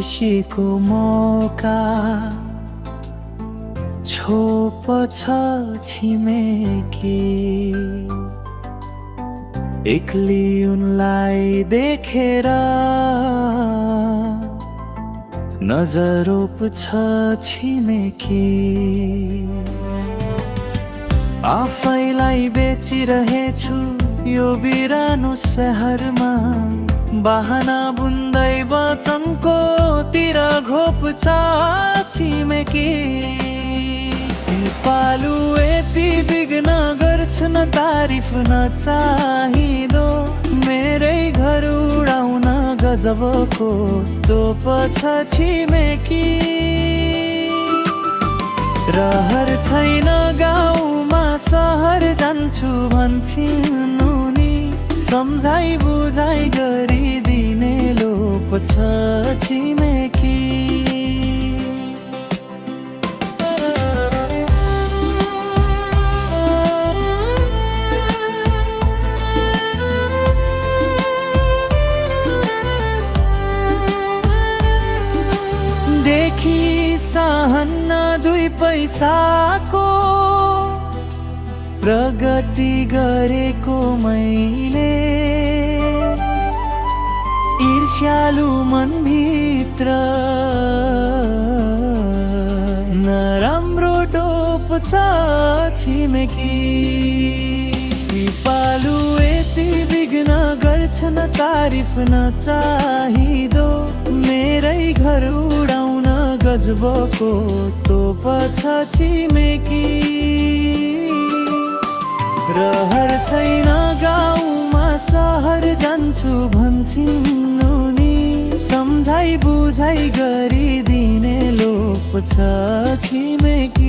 खुसीको मौका छोप छ छिमेकी एक्ली उनलाई देखेर नजर छ छिमेकी आफैलाई बेचिरहेछु यो बिरानो सहरमा बहाना बुन्दै वचनको तिर घोप्छ छिमेकी सिपालु यति विघ्न गर्छन् तारिफ नचाहिँदो मेरै घर उडाउन गजबको तोप छ छिमेकी रहर छैन गाउँमा सहर जान्छु भन्छन् उनी सम्झाइ बुझाइ गरिदिने लोप छ छिमेकी देखि सहन्न दुई पैसाको प्रगति गरेको मैले ईर्ष्यालु मनभित्र नराम्रो टोप छ छिमेकी सिपालु यति विघ्न गर्छन् तारिफ नचाहिँदो मेरै घर उडाउन गजबको तोप छ छिमेकी रहर छैन गाउँमा सहर जान्छु भन्छन् उनी सम्झाइ बुझाइ गरिदिने लोप छ छिमेकी